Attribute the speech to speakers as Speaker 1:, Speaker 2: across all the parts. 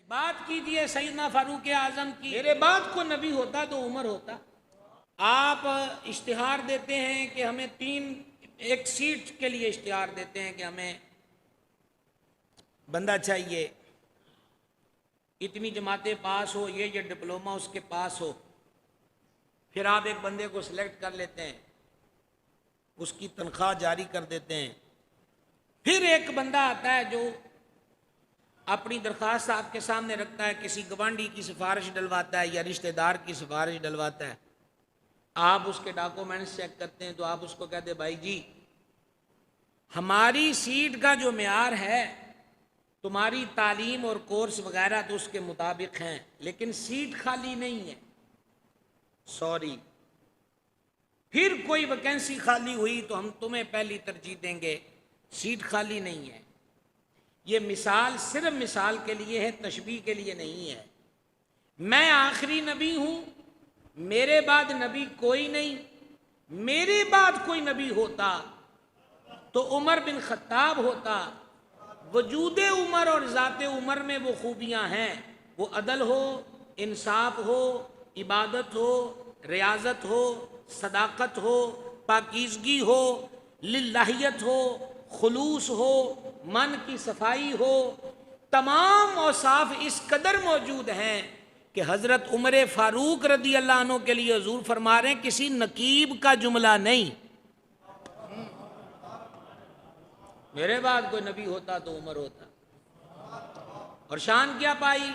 Speaker 1: بات کیجئے سیدنا فاروق اعظم کی، میرے بعد کو نبی ہوتا تو عمر ہوتا۔ آپ اشتہار دیتے ہیں کہ ہمیں ایک سیٹ کے لیے اشتہار دیتے ہیں کہ ہمیں بندہ چاہیے، اتنی جماعتیں پاس ہو، یہ ڈپلومہ اس کے پاس ہو، پھر آپ ایک بندے کو سلیکٹ کر لیتے ہیں، اس کی تنخواہ جاری کر دیتے ہیں، پھر ایک بندہ آتا ہے جو اپنی درخواست آپ کے سامنے رکھتا ہے، کسی گوانڈی کی سفارش ڈلواتا ہے یا رشتہ دار کی سفارش ڈلواتا ہے، آپ اس کے ڈاکومنٹس چیک کرتے ہیں تو آپ اس کو کہتے ہیں بھائی جی ہماری سیٹ کا جو معیار ہے تمہاری تعلیم اور کورس وغیرہ تو اس کے مطابق ہیں، لیکن سیٹ خالی نہیں ہے، سوری، پھر کوئی ویکینسی خالی ہوئی تو ہم تمہیں پہلی ترجیح دیں گے، سیٹ خالی نہیں ہے۔ یہ مثال صرف مثال کے لیے ہے، تشبیہ کے لیے نہیں ہے۔ میں آخری نبی ہوں، میرے بعد نبی کوئی نہیں، میرے بعد کوئی نبی ہوتا تو عمر بن خطاب ہوتا۔ وجود عمر اور ذات عمر میں وہ خوبیاں ہیں، وہ عدل ہو، انصاف ہو، عبادت ہو، ریاضت ہو، صداقت ہو، پاکیزگی ہو، للہیت ہو، خلوص ہو، من کی صفائی ہو، تمام اوصاف اس قدر موجود ہیں کہ حضرت عمر فاروق رضی اللہ عنہ کے لیے حضور فرما رہے ہیں کسی نقیب کا جملہ نہیں، میرے بعد کوئی نبی ہوتا تو عمر ہوتا۔ اور شان کیا پائی؟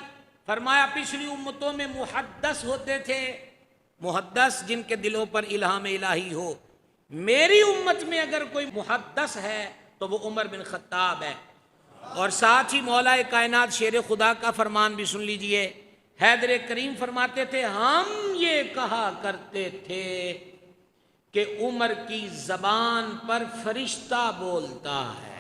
Speaker 1: فرمایا پچھلی امتوں میں محدث ہوتے تھے، محدث جن کے دلوں پر الہام الہی ہو، میری امت میں اگر کوئی محدث ہے تو وہ عمر بن خطاب ہے۔ اور ساتھ ہی مولا کائنات شیر خدا کا فرمان بھی سن لیجئے، حیدر کریم فرماتے تھے ہم یہ کہا کرتے تھے کہ عمر کی زبان پر فرشتہ بولتا ہے۔